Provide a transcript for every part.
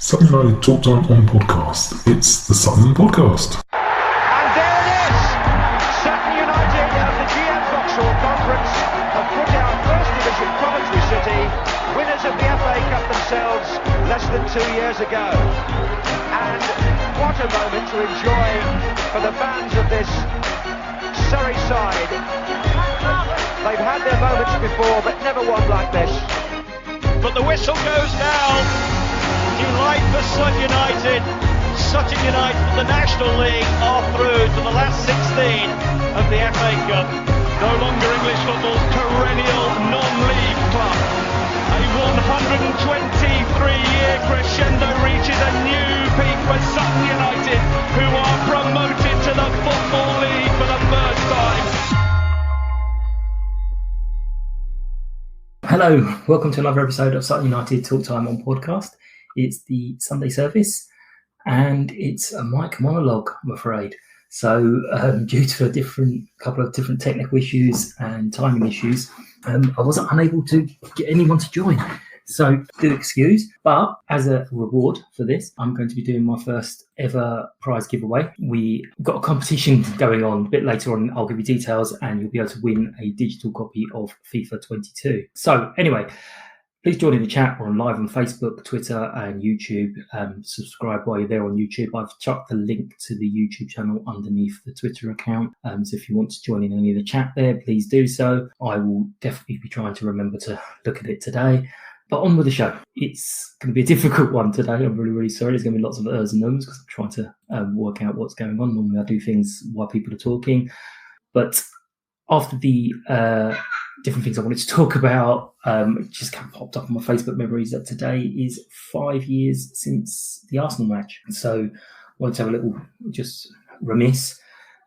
Sutton United Talk Time on podcast. It's the Sutton Podcast. And there it is! Sutton United of the GM Vauxhall Conference have put out First Division Coventry City, winners of the FA Cup themselves less than 2 years ago. And what a moment to enjoy for the fans of this Surrey side. They've had their moments before, but never one like this. But the whistle goes now. Delight for Sutton United. Sutton United from the National League are through to the last 16 of the FA Cup. No longer English football's perennial non-league club. A 123-year crescendo reaches a new peak for Sutton United, who are promoted to the Football League for the first time. Hello, welcome to another episode of Sutton United Talk Time on podcast. It's the Sunday service and it's a mic monologue, I'm afraid. So due to a couple of different technical issues and timing issues, I wasn't unable to get anyone to join. So do excuse, but as a reward for this, I'm going to be doing my first ever prize giveaway. We got a competition going on a bit later on. I'll give you details and you'll be able to win a digital copy of FIFA 22. So anyway, please join in the chat. We're live on Facebook, Twitter and YouTube. Subscribe while you're there on YouTube. I've chucked the link to the YouTube channel underneath the Twitter account. So if you want to join in any of the chat there, please do so. I will definitely be trying to remember to look at it today. But on with the show. It's going to be a difficult one today. I'm really, really sorry. There's going to be lots of ers and ums because I'm trying to work out what's going on. Normally I do things while people are talking. But after the different things I wanted to talk about, it just kind of popped up on my Facebook memories that today is 5 years since the Arsenal match. So I wanted to have a little just remiss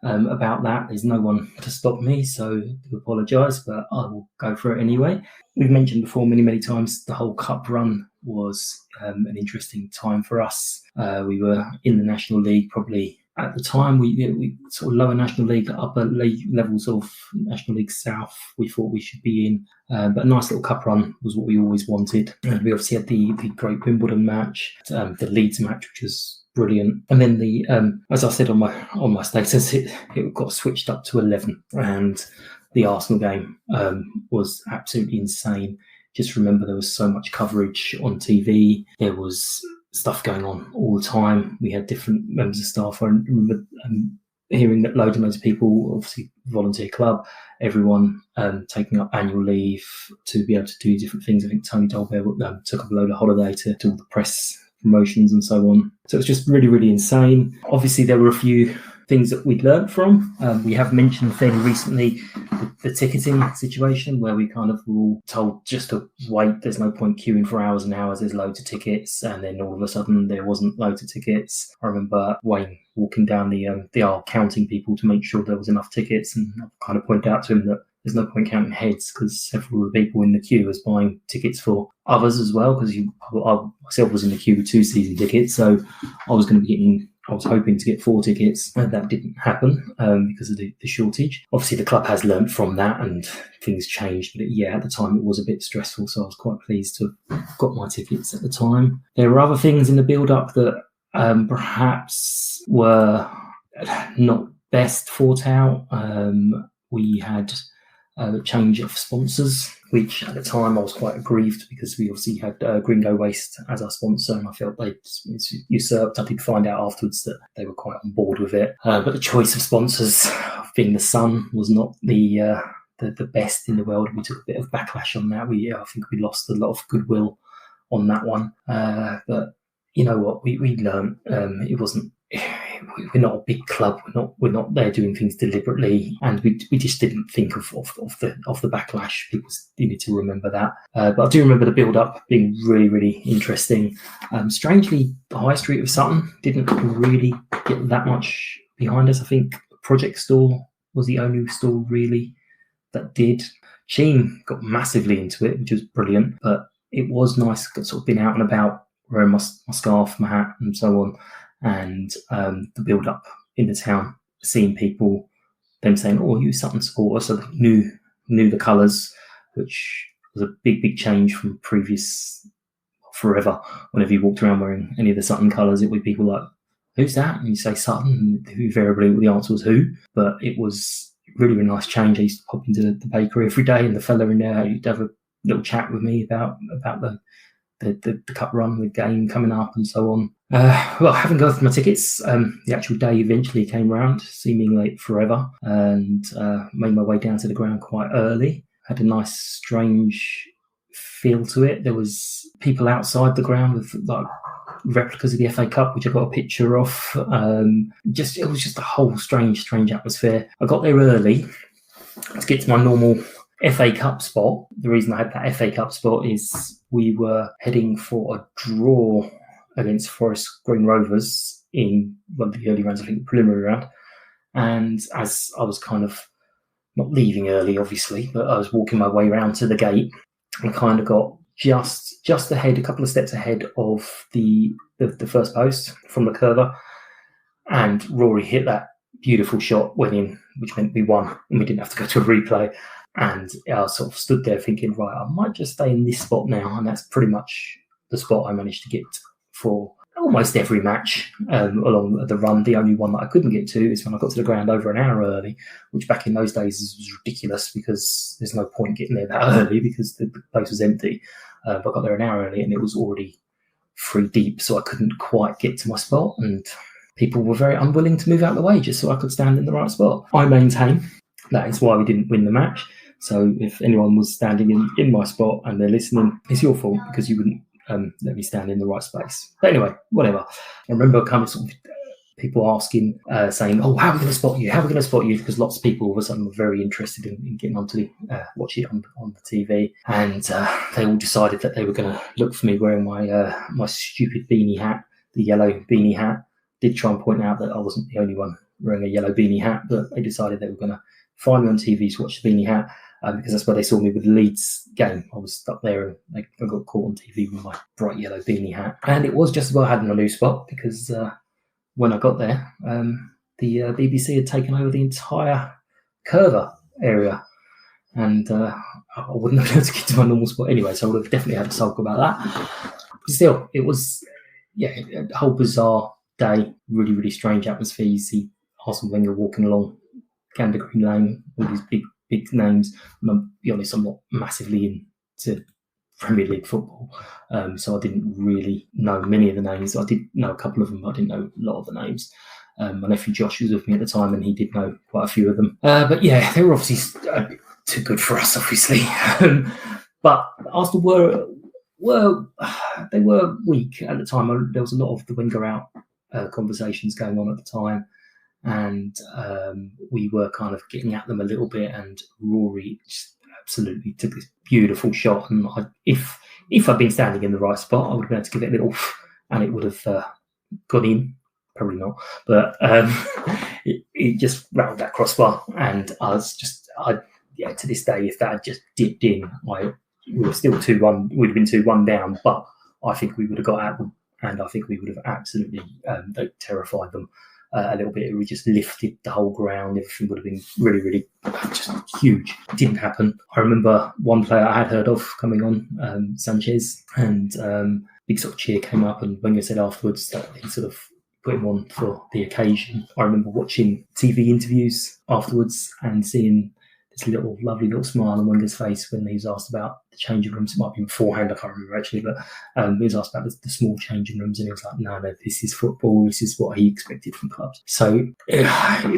about that. There's no one to stop me, so I do apologise, but I will go for it anyway. We've mentioned before many times the whole cup run was an interesting time for us. We were in the National League probably at the time, we sort of lower National League, upper levels of National League South, we thought we should be in. But a nice little cup run was what we always wanted. And we obviously had the great Wimbledon match, the Leeds match, which was brilliant. And then the as I said on my status, it got switched up to 11. And the Arsenal game was absolutely insane. Just remember there was so much coverage on TV. There was stuff going on all the time. We had different members of staff. I remember hearing that loads of people, obviously volunteer club, everyone taking up annual leave to be able to do different things. I think Tony Dolbear took up a load of holiday to do all the press promotions and so on. So it was just really, really insane. Obviously, there were a few things that we'd learned from. We have mentioned fairly recently the ticketing situation where we kind of were all told just to wait. There's no point queuing for hours and hours. There's loads of tickets. And then all of a sudden there wasn't loads of tickets. I remember Wayne walking down the aisle counting people to make sure there was enough tickets. And I kind of pointed out to him that there's no point counting heads because several of the people in the queue was buying tickets for others as well, because I myself was in the queue with 2 season tickets. So I was hoping to get 4 tickets, and that didn't happen because of the shortage. Obviously, the club has learnt from that and things changed. But at the time, it was a bit stressful. So I was quite pleased to have got my tickets at the time. There were other things in the build-up that perhaps were not best thought out. We had a change of sponsors, which at the time I was quite aggrieved because we obviously had Gringo Waste as our sponsor, and I felt they usurped. I did find out afterwards that they were quite on board with it. But the choice of sponsors, being the Sun, was not the best in the world. We took a bit of backlash on that. I think we lost a lot of goodwill on that one. But you know what? We learned. It wasn't. We're not a big club. We're not there doing things deliberately, and we just didn't think of the backlash. People needed to remember that. But I do remember the build up being really, really interesting. Strangely, the high street of Sutton didn't really get that much behind us. I think Project Store was the only store really that did. Sheen got massively into it, which was brilliant. But it was nice, sort of being out and about, wearing my scarf, my hat, and so on. And the build-up in the town, seeing people, them saying, "Oh, you Sutton supporter," so they knew the colours, which was a big change from previous forever. Whenever you walked around wearing any of the Sutton colours, it would be people like, who's that? And you say Sutton, and invariably the answer was who. But it was really, really nice change. I used to pop into the bakery every day, and the fella in there used to have a little chat with me about the cup run, the game coming up, and so on. Well, having gone through my tickets, the actual day eventually came round, seemingly forever, and made my way down to the ground quite early. Had a nice, strange feel to it. There was people outside the ground with like replicas of the FA Cup, which I got a picture of. It was just a whole strange atmosphere. I got there early to get to my normal FA Cup spot. The reason I had that FA Cup spot is we were heading for a draw against Forest Green Rovers in one of the early rounds, I think the preliminary round. And as I was kind of not leaving early, obviously, but I was walking my way around to the gate and kind of got just ahead, a couple of steps ahead of the first post from the curver. And Rory hit that beautiful shot, went in, which meant we won and we didn't have to go to a replay. And I sort of stood there thinking, right, I might just stay in this spot now. And that's pretty much the spot I managed to get for almost every match along the run. The only one that I couldn't get to is when I got to the ground over an hour early, which back in those days was ridiculous because there's no point getting there that early because the place was empty. But I got there an hour early and it was already 3 deep, so I couldn't quite get to my spot. And people were very unwilling to move out of the way just so I could stand in the right spot. I maintain that is why we didn't win the match. So if anyone was standing in my spot and they're listening, it's your fault because you wouldn't let me stand in the right space. But anyway, whatever. I remember kind of sort of people asking, saying, "Oh, how are we going to spot you? How are we going to spot you?" Because lots of people all of a sudden were very interested in getting onto watch it on the TV, and they all decided that they were going to look for me wearing my stupid beanie hat, the yellow beanie hat. Did try and point out that I wasn't the only one wearing a yellow beanie hat, but they decided they were going to find me on TV to watch the beanie hat. Because that's where they saw me with the Leeds game. I was stuck there and I got caught on TV with my bright yellow beanie hat. And it was just as well I had my new spot because when I got there, the BBC had taken over the entire curver area. And I wouldn't have been able to get to my normal spot anyway, so I would have definitely had to sulk about that. But still, it was, a whole bizarre day, really, really strange atmosphere. You see Arsene Wenger walking along Gander Green Lane, all these big names. And I'll be honest, I'm not massively into Premier League football, so I didn't really know many of the names. I did know a couple of them, but I didn't know a lot of the names. My nephew Josh was with me at the time, and he did know quite a few of them. But yeah, they were obviously too good for us, obviously. But Arsenal were weak at the time. There was a lot of the Wenger out conversations going on at the time. And we were kind of getting at them a little bit, and Rory just absolutely took this beautiful shot. And if I'd been standing in the right spot, I would have been able to give it a little, and it would have gone in. Probably not, but it just rattled that crossbar, and to this day, if that had just dipped in, we were still 2-1. We'd have been 2-1 down, but I think we would have got at them, and I think we would have absolutely terrified them. A little bit. It would just lifted the whole ground. Everything would have been really, really just huge. It didn't happen. I remember one player I had heard of coming on, Sanchez, and big sort of cheer came up, and Wenger said afterwards that he sort of put him on for the occasion. I remember watching TV interviews afterwards and seeing this lovely little smile on Wenger's face when he was asked about the changing rooms. It might be beforehand, I can't remember actually, but he was asked about the small changing rooms, and he was like, no, this is football. This is what he expected from clubs. So it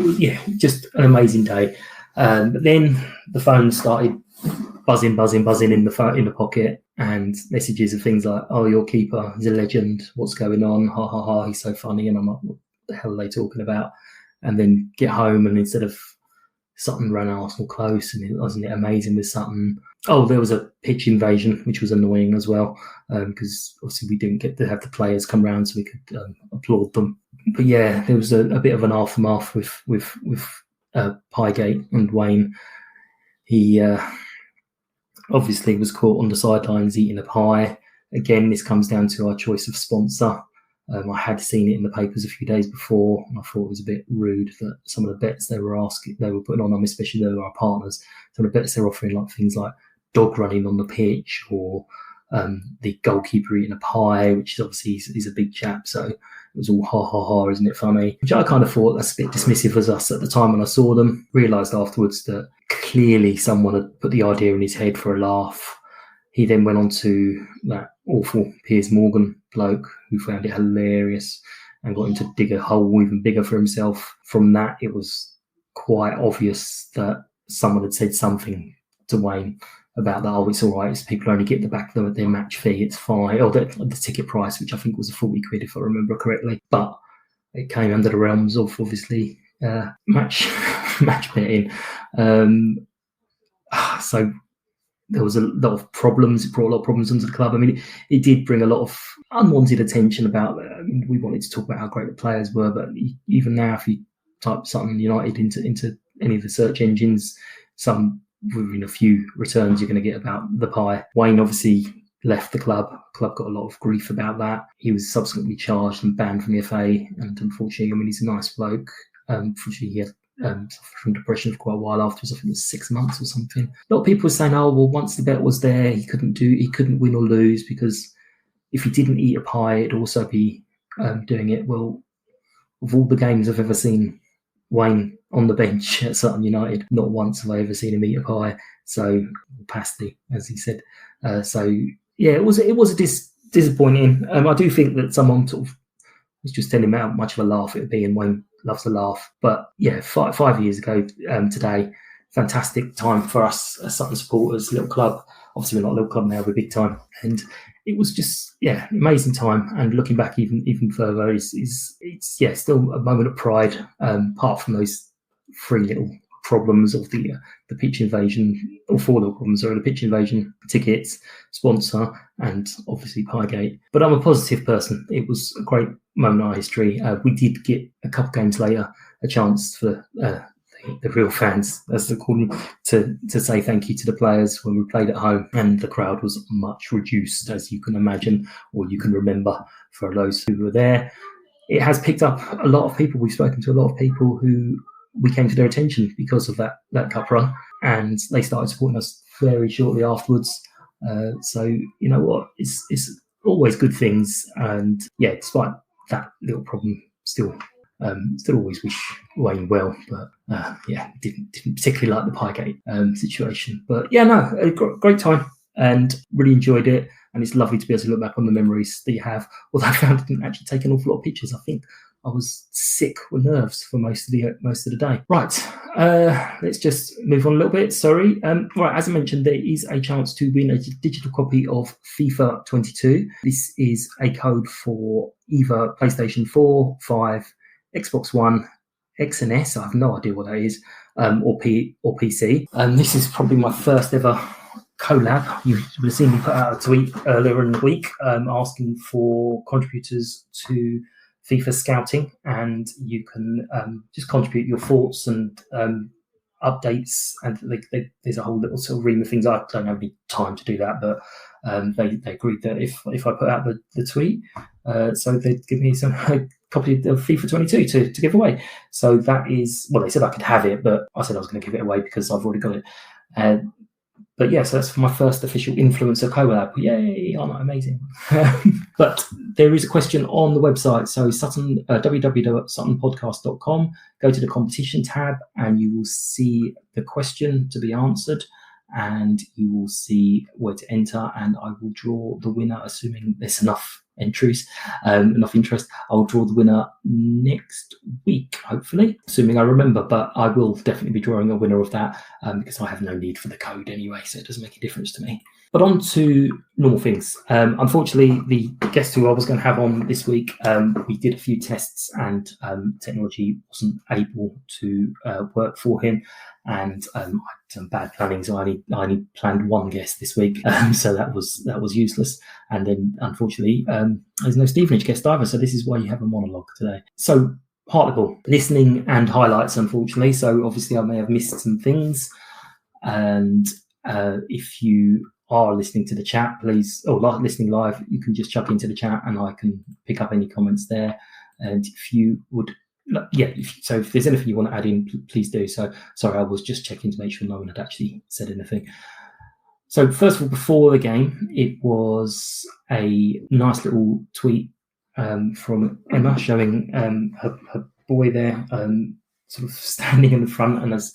was, just an amazing day. But then the phone started buzzing in the pocket, and messages of things like, "Oh, your keeper is a legend. What's going on? Ha ha ha! He's so funny." And I'm like, "What the hell are they talking about?" And then get home, and instead of Sutton ran Arsenal close, and wasn't it amazing with Sutton? Oh, there was a pitch invasion, which was annoying as well, because obviously we didn't get to have the players come round so we could applaud them. But yeah, there was a bit of an aftermath with Pygate and Wayne. He obviously was caught on the sidelines eating a pie. Again, this comes down to our choice of sponsor. I had seen it in the papers a few days before, and I thought it was a bit rude that some of the bets they were putting on them, especially they were our partners. Some of the bets they're offering, like things like dog running on the pitch or the goalkeeper eating a pie, which is obviously he's a big chap, so it was all ha ha ha, isn't it funny? Which I kind of thought that's a bit dismissive as us at the time when I saw them. Realised afterwards that clearly someone had put the idea in his head for a laugh. He then went on to that awful Piers Morgan bloke who found it hilarious and got him to dig a hole even bigger for himself. From that, it was quite obvious that someone had said something to Wayne about that. Oh, it's all right. It's people only get the back of their match fee. It's fine. Or the ticket price, which I think was 40 quid, if I remember correctly. But it came under the realms of obviously match betting. So there was a lot of problems. It brought a lot of problems into the club. I mean, it did bring a lot of unwanted attention about. I mean, we wanted to talk about how great the players were, but even now, if you type Sutton United into any of the search engines, within a few returns, you're going to get about the pie. Wayne obviously left the club. The club got a lot of grief about that. He was subsequently charged and banned from the FA, and unfortunately, I mean, he's a nice bloke. Unfortunately, he had suffered from depression for quite a while afterwards. I think it was 6 months or something. A lot of people were saying, "Oh, well, once the bet was there, he couldn't win or lose because if he didn't eat a pie, it'd also be doing it." Well, of all the games I've ever seen Wayne on the bench at Sutton United, not once have I ever seen him eat a pie. So pasty, as he said. So yeah, it was disappointing. I do think that someone sort of was just telling him how much of a laugh it would be, and Wayne loves to laugh. But yeah, 5 years ago today, fantastic time for us as Sutton supporters, little club. Obviously, we're not a little club now, we're big time. And it was just, amazing time. And looking back even further, it's still a moment of pride, apart from those three little problems of the pitch invasion, or four little problems, the pitch invasion, tickets, sponsor, and obviously Piegate. But I'm a positive person. It was a great moment in our history. We did get a couple games later a chance for the real fans, as they call them, to say thank you to the players when we played at home, and the crowd was much reduced, as you can imagine, or you can remember, for those who were there. It has picked up a lot of people. We've spoken to a lot of people who we came to their attention because of that cup run, and they started supporting us very shortly afterwards. So you know what, it's always good things, and despite that little problem, still always wish Wayne well, but didn't particularly like the Piegate situation. But a great time and really enjoyed it, and it's lovely to be able to look back on the memories that you have. Although I found I didn't actually take an awful lot of pictures. I think I was sick with nerves for most of the day. Right, let's just move on a little bit. Sorry. Right, as I mentioned, there is a chance to win a digital copy of FIFA 22. This is a code for either PlayStation 4, 5, Xbox One, X and S. I have no idea what that is, or PC. This is probably my first ever collab. You would have seen me put out a tweet earlier in the week asking for contributors to FIFA scouting, and you can just contribute your thoughts and updates, and there's a whole little sort of ream of things. I don't have any time to do that, but they agreed that if I put out the tweet, so they'd give me some copy of FIFA 22 to give away. So that is, well, they said I could have it, but I said I was going to give it away because I've already got it. But so that's for my first official influencer collab. Yay, I'm amazing. But there is a question on the website. So Sutton, www.suttonpodcast.com, go to the competition tab and you will see the question to be answered, and you will see where to enter, and I will draw the winner, assuming there's enough entries, enough interest. I'll draw the winner next week, hopefully, assuming I remember, but I will definitely be drawing a winner of that because I have no need for the code anyway, so it doesn't make a difference to me. But on to normal things. Unfortunately, the guest who I was going to have on this week, we did a few tests and technology wasn't able to work for him, and I had some bad planning, so I only planned one guest this week, so that was useless. And then unfortunately, there's no Stevenage guest either, so this is why you have a monologue today. So Hartlepool, listening and highlights, unfortunately. So obviously I may have missed some things, and if you are listening to the chat, please, or listening live, you can just chuck into the chat and I can pick up any comments there. And if you would, if there's anything you want to add in, please do. So sorry, I was just checking to make sure no one had actually said anything. So first of all, before the game, it was a nice little tweet from Emma showing her boy there, sort of standing in the front. And as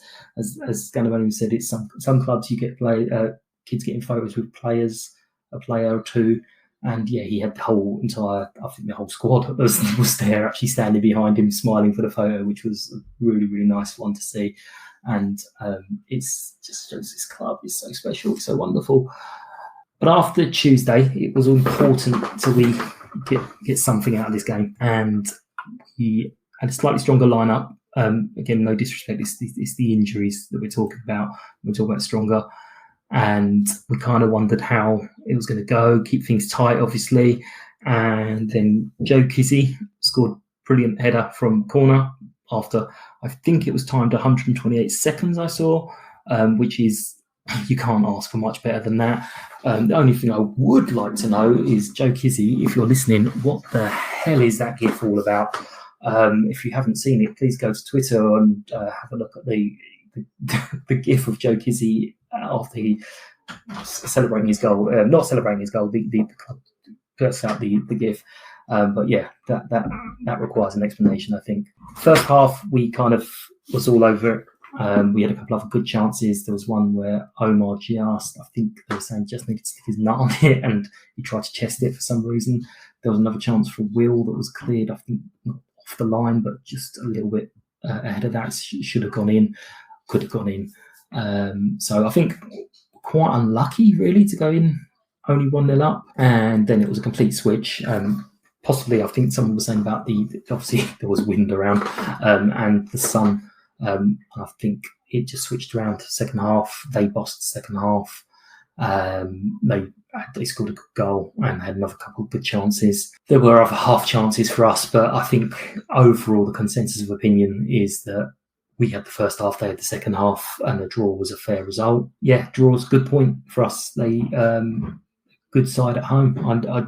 Scandinavian said, it's some clubs you get kids getting photos with a player or two. And yeah, he had the whole squad was there, actually standing behind him, smiling for the photo, which was a really, really nice one to see. And it's just shows this club is so special, it's so wonderful. But after Tuesday, it was important to we get something out of this game, and we had a slightly stronger lineup. Again, no disrespect, it's the injuries that we're talking about. We're talking about stronger, and we kind of wondered how it was going to go. Keep things tight, obviously, and then Joe Kizzy scored a brilliant header from corner after, I think it was timed 128 seconds, I saw, which is, you can't ask for much better than that. The only thing I would like to know is, Joe Kizzy, if you're listening, what the hell is that GIF all about? If you haven't seen it, please go to Twitter and have a look at the GIF of Joe Kizzy after he celebrating his goal. Not celebrating his goal, the club puts out the GIF. But yeah, that requires an explanation, I think. First half, we kind of was all over it. We had a couple of good chances. There was one where Omar I think they were saying, just needed to stick his nut on it, and he tried to chest it for some reason. There was another chance for Will that was cleared, I think, not off the line, but just a little bit ahead of that. Should have gone in, could have gone in. So I think quite unlucky, really, to go in only 1-0 up. And then it was a complete switch. Possibly, I think someone was saying about obviously there was wind around and the sun. And I think it just switched around to second half. They bossed the second half. They scored a good goal and had another couple of good chances. There were other half chances for us, but I think overall the consensus of opinion is that we had the first half, they had the second half, and the draw was a fair result. Yeah, draw was a good point for us. They good side at home. I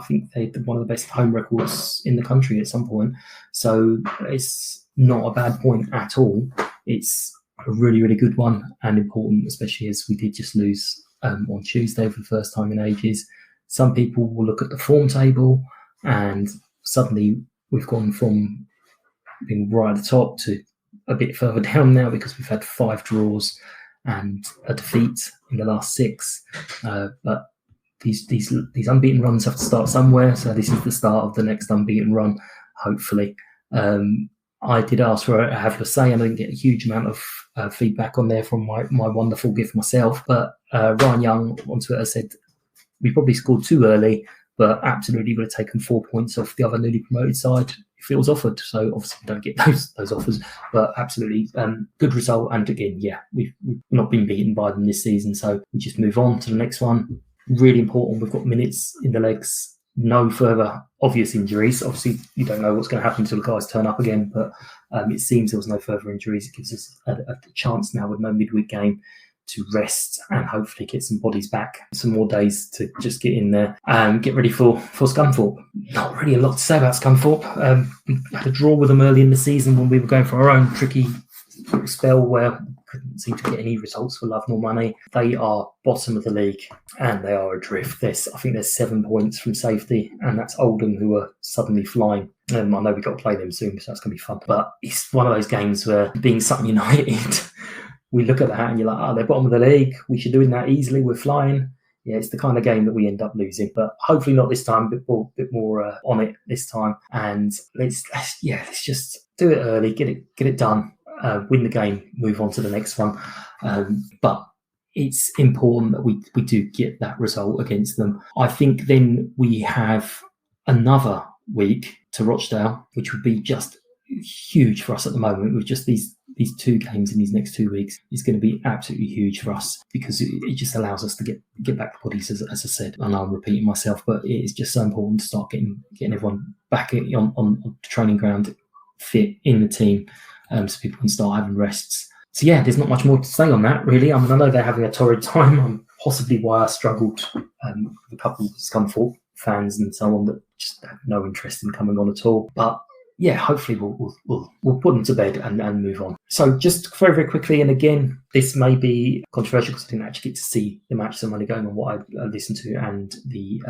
think they had one of the best home records in the country at some point. So it's not a bad point at all. It's a really, really good one and important, especially as we did just lose on Tuesday for the first time in ages. Some people will look at the form table and suddenly we've gone from being right at the top to a bit further down now because we've had 5 draws and a defeat in the last 6. But these unbeaten runs have to start somewhere, so this is the start of the next unbeaten run, hopefully. I did ask for a have your say, and I didn't get a huge amount of feedback on there from my wonderful gift myself. But Ryan Young on Twitter said we probably scored too early, but absolutely would have taken 4 points off the other newly promoted side if it was offered. So obviously we don't get those offers, but absolutely good result. And again, yeah, we've not been beaten by them this season, so we just move on to the next one. Really important. We've got minutes in the legs. No further obvious injuries. Obviously, you don't know what's going to happen until the guys turn up again, but it seems there was no further injuries. It gives us a chance now with no midweek game to rest and hopefully get some bodies back. Some more days to just get in there and get ready for Scunthorpe. Not really a lot to say about Scunthorpe. We had a draw with them early in the season when we were going for our own tricky spell where we couldn't seem to get any results for love nor money. They are bottom of the league and they are adrift. I think there's 7 points from safety, and that's Oldham who are suddenly flying. I know we've got to play them soon, so that's going to be fun. But it's one of those games where, being Sutton United, we look at that and you're like, oh, they're bottom of the league. We should do that easily. We're flying. Yeah, it's the kind of game that we end up losing, but hopefully not this time. A bit more on it this time, and let's just do it early, get it done. Win the game, move on to the next one. But it's important that we do get that result against them. I think then we have another week to Rochdale, which would be just huge for us at the moment. With just these 2 games in these next 2 weeks is going to be absolutely huge for us because it just allows us to get back the bodies, as I said. I know I'm repeating myself, but it is just so important to start getting everyone back on the training ground, fit in the team. So people can start having rests. So yeah, there's not much more to say on that, really. I mean, I know they're having a torrid time. Possibly why I struggled with a couple of Scunthorpe fans and so on that just had no interest in coming on at all. But hopefully we'll put them to bed and move on. So just very, very quickly, and again, this may be controversial because I didn't actually get to see the match, so I'm only going on what I listened to and the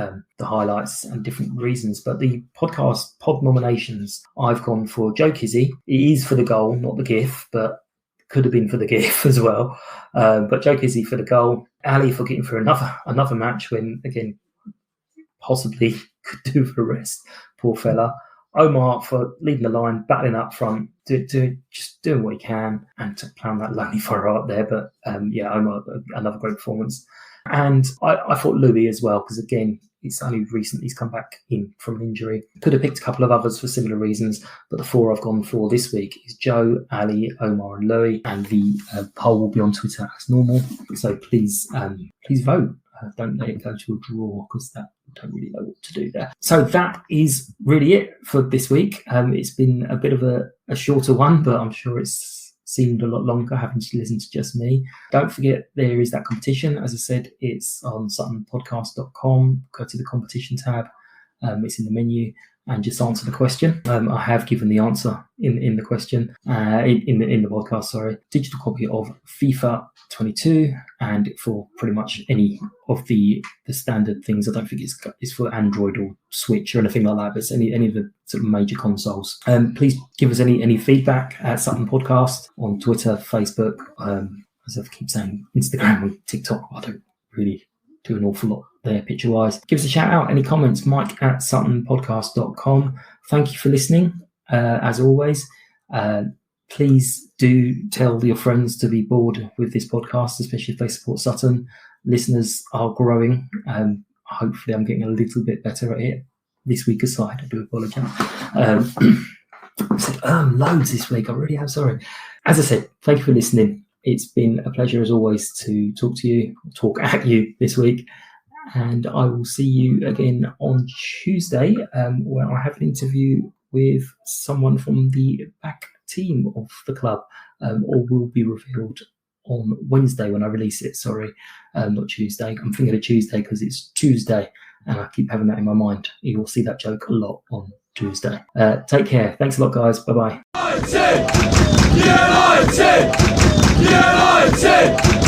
highlights and different reasons. But the pod nominations, I've gone for Joe Kizzy. It is for the goal, not the GIF, but could have been for the GIF as well. But Joe Kizzy for the goal. Ali for getting through another match when, again, possibly could do for the rest. Poor fella. Omar for leading the line, battling up front, just doing what he can, and to plan that lonely fire out there. But Omar, another great performance. And I thought Louis as well, because again, it's only recently he's come back in from an injury. Could have picked a couple of others for similar reasons, but the four I've gone for this week is Joe, Ali, Omar, and Louis. And the poll will be on Twitter as normal. So please vote. Don't let it go to a draw, because that don't really know what to do there. So that is really it for this week. It's been a bit of a shorter one, but I'm sure it's seemed a lot longer having to listen to just me. Don't forget, there is that competition. As I said, it's on suttonpodcast.com. Go to the competition tab. It's in the menu. And just answer the question. I have given the answer in the question, in the podcast, sorry. Digital copy of FIFA 22, and for pretty much any of the standard things. I don't think it's for Android or Switch or anything like that, but it's any of the sort of major consoles. Please give us any feedback at Sutton Podcast on Twitter, Facebook, as I keep saying, Instagram and TikTok. I don't really do an awful lot there picture-wise. Give us a shout out. Any comments, Mike at suttonpodcast.com. Thank you for listening, as always. Please do tell your friends to be bored with this podcast, especially if they support Sutton. Listeners are growing. Hopefully I'm getting a little bit better at it. This week aside, I do apologise. I said loads this week. I really am sorry. As I said, thank you for listening. It's been a pleasure, as always, to talk at you this week. And I will see you again on Tuesday, where I have an interview with someone from the back team of the club, or will be revealed on Wednesday when I release it. Sorry, not Tuesday. I'm thinking of Tuesday because it's Tuesday, and I keep having that in my mind. You will see that joke a lot on Tuesday. Take care. Thanks a lot, guys. Bye-bye. United! United!